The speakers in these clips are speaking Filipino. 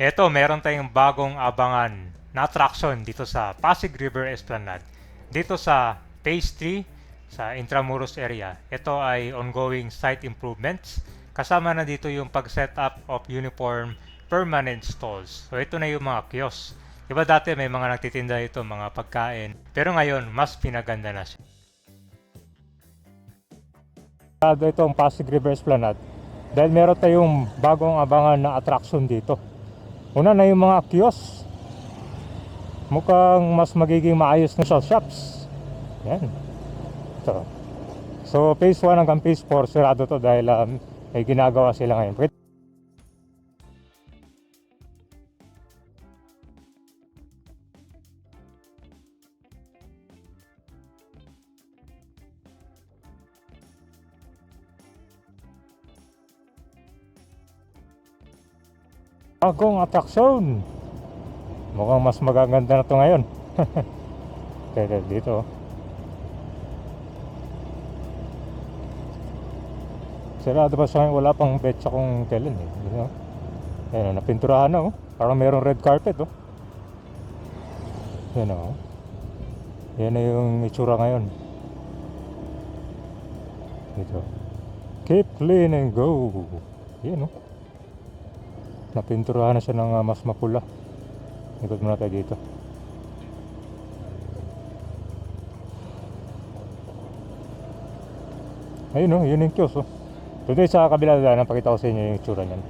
Eto, meron tayong bagong abangan na attraction dito sa Pasig River Esplanade. Dito sa Phase 3 sa Intramuros area. Ito ay ongoing site improvements. Kasama na dito yung pag-set up of uniform permanent stalls. So ito na yung mga kiosk. Diba dati may mga nagtitinda ito, mga pagkain. Pero ngayon, mas pinaganda na siya. Ito ang Pasig River Esplanade. Dahil meron tayong bagong abangan na attraction dito. Una na yung mga kiosk. Mukhang mas magiging maayos na sa shops. Yan. So, phase 1 hanggang phase 4 sirado to dahil may ginagawa sila ngayon. Bagong attraction. Mukhang mas magaganda na to ngayon. Kaya dito. Sarado pa sa wala pang betsa kung kailan eh. You know? Ayan, napinturahan na oh. Parang mayroong red carpet oh. Yan oh. Yan na yung itsura ngayon. Dito. Keep clean and go. Yan oh. Napinturahan na siya ng mas mapula. Ikot muna tayo dito. Ayun oh, yun yung kiosk oh. Today sa kabila na pakita ko sa inyo yung itsura niyan.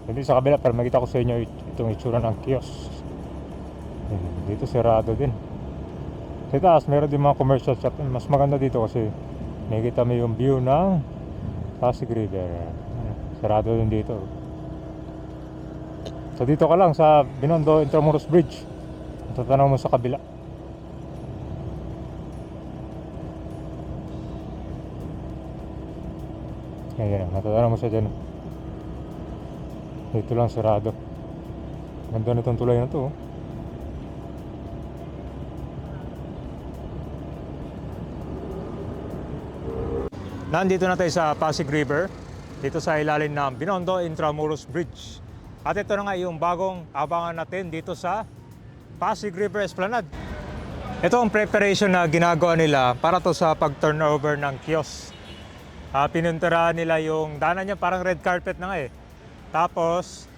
Hindi sa kabila para makita ko sa inyo itong itsura ng kiosk. Dito sarado din. Sa taas meron din mga commercial shop. Mas maganda dito kasi nakikita mo yung view ng Pasig River. Sarado din dito. So dito ka lang sa Binondo Intramuros Bridge. Tatanaw mo sa kabila. Ayan, natatanaw mo siya dyan. Dito lang sarado. Ganda nitong tulay na to oh. Nandito na tayo sa Pasig River, dito sa ilalim ng Binondo Intramuros Bridge. At ito na nga yung bagong abangan natin dito sa Pasig River Esplanade. Ito ang preparation na ginagawa nila para to sa pag-turnover ng kiosk. Pinunturahan nila yung daanan niya, parang red carpet na nga eh. Tapos,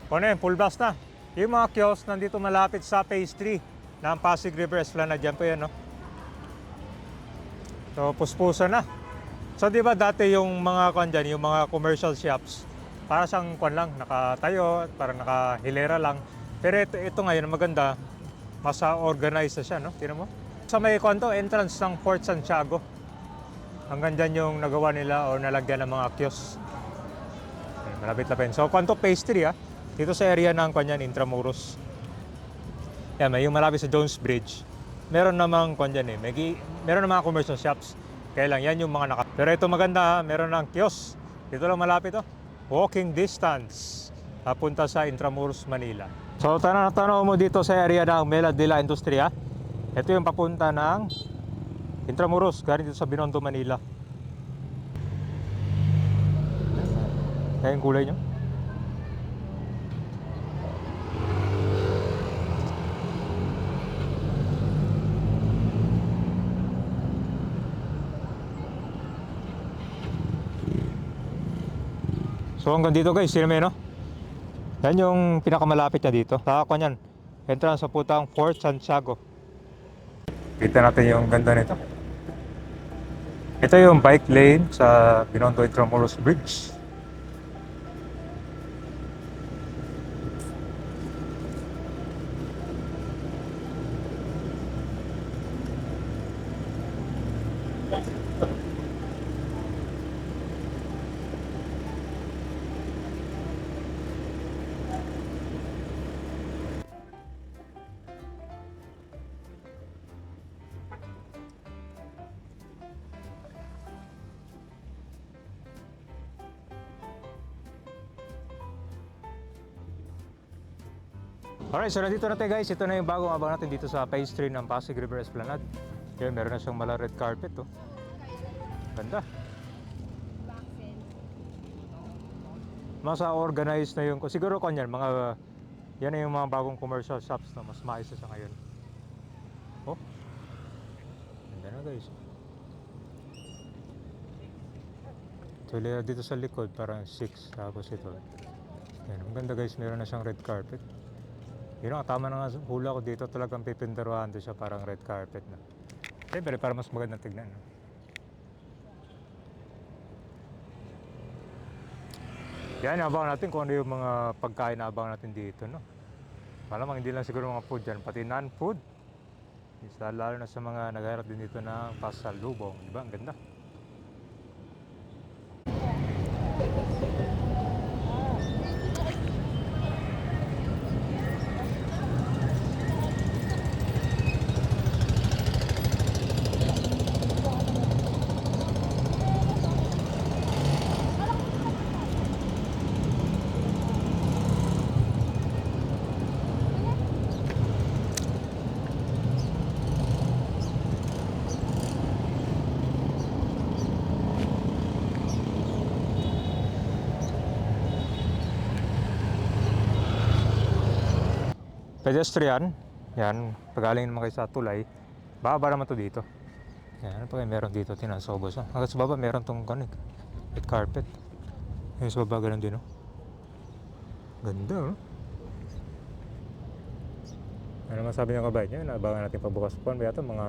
full blast na. Yung mga kiosk nandito malapit sa Phase 3 ng Pasig River Esplanade. Yan po yan, no? So, puspusa na. So di ba dati yung mga dyan, yung mga commercial shops, para siyang lang, nakatayo, para nakahilera lang. Pero ito ngayon maganda, mas organized na siya, no? Tingnan mo. Sa may entrance ng Fort Santiago. Hanggang dyan yung nagawa nila o nalagyan ng mga kiosk. Malapit-lapit. So phase 3 dito sa area ng Intramuros. Yan, may yung malapit sa Jones Bridge. Meron namang meron namang commercial shops. Kaya lang, yan yung mga Pero ito maganda, meron ng kiosk. Dito lang malapit oh. Walking distance. Papunta sa Intramuros, Manila. So, tanaw mo dito sa area ng Mela de la Industria. Ito yung papunta ng Intramuros, galing dito sa Binondo, Manila. Kaya yung kulay nyo. So hanggang dito guys, sino no? Yan yung pinakamalapit niya dito. Sa entrance sa putang Fort Santiago. Kita natin yung ganda nito. Ito yung bike lane sa Binondo Intramuros Bridge. Alright, so nandito na tayo guys. Ito na yung bagong abang natin dito sa phase 3 ng Pasig River Esplanade. Kaya meron na siyang mala red carpet oh. Ganda. Mas organized na yung, siguro kanyan, mga, yan na yung mga bagong commercial shops na mas maayos na siya ngayon. Oh, ganda na guys. Tuloy dito sa likod, parang 6, tapos ito. Yan, maganda guys, meron na siyang red carpet. Yun ang tama na nga hula ko dito, talagang pipindaruhan doon siya parang red carpet na. Siyempre, para mas magandang tignan. No? Yan, abangan natin kung ano yung mga pagkain na abangan natin dito. No? Malamang hindi lang siguro mga food dyan, pati non-food. Lalo na sa mga naghaharap din dito na pasalubong. Diba? Ang ganda. Pedestrian, yan, pagaling naman kayo sa tulay, baba naman to dito. Yan, ano pa kayo meron dito, tinasobos. Hanggang sa baba meron tong red carpet. Yung sa baba ganun din, oh. Ganda, oh. Ano masabi niyo kabayan niyo? Naabangan natin pagbukas po. Yata mga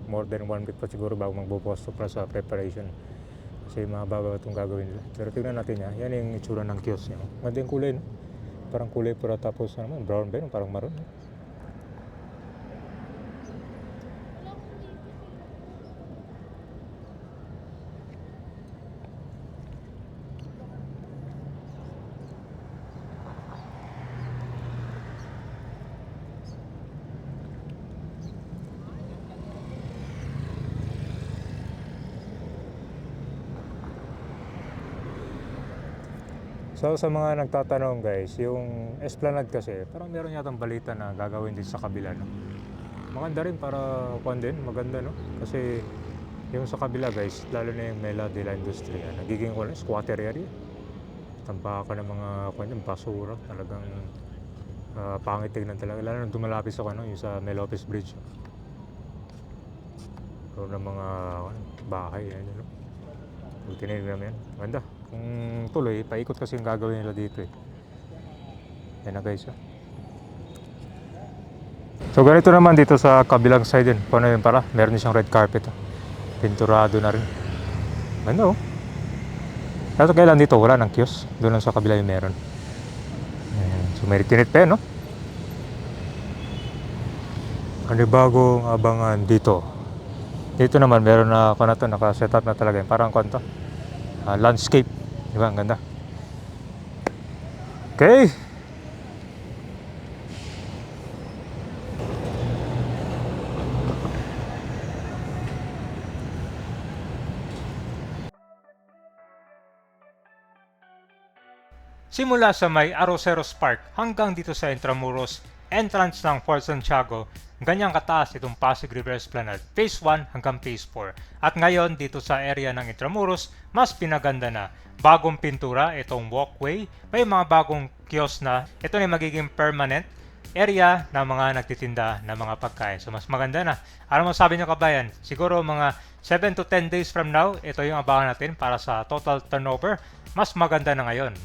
more than 1 week pa siguro bago magbubukas to para sa preparation. Kasi mahaba itong gagawin nila. Pero tignan natin niya, yan yung itsura ng kiosk niya. Ganda yung kulay, no? Parang kulay pura tapos naman brown ba yun? Parang maroon. So sa mga nagtatanong guys, yung Esplanade kasi, parang meron yatang balita na gagawin din sa kabila, no? Maganda rin para kuan din, maganda, no? Kasi yung sa kabila guys, lalo na yung Mela de la Industria, nagiging squatter area. Tampakan ng mga kuan yung basura, talagang pangit tignan talaga, lalo na dumalapit sa yung sa Melopez Bridge. Meron ng mga bahay, yan, no? Tinignan namin yan, maganda. Kung tuloy, paikot kasi yung gagawin nila dito eh. Yan na guys. So ganito naman dito sa kabilang side din. Kung ano yun para, meron din siyang red carpet. Pinturado na rin. Ano? Kaso kailan dito, wala ng kiosk. Doon lang sa kabila yung meron. Ayan. So may tinit pa yun, no? Ano bagong abangan dito? Dito naman meron na naka-set up na talaga yun. Parang kwento. Landscape. Diba? Ang ganda. Okay. Simula sa may Arroceros Park hanggang dito sa Intramuros, entrance ng Fort Santiago, ganyang kataas itong Pasig River Esplanade, Phase 1 hanggang Phase 4. At ngayon dito sa area ng Intramuros, mas pinaganda na. Bagong pintura, itong walkway, may mga bagong kiosk na. Ito na magiging permanent area ng mga nagtitinda ng mga pagkain. So mas maganda na. Ano mo sabi niyo kabayan? Siguro mga 7 to 10 days from now, ito yung abangan natin para sa total turnover. Mas maganda na ngayon.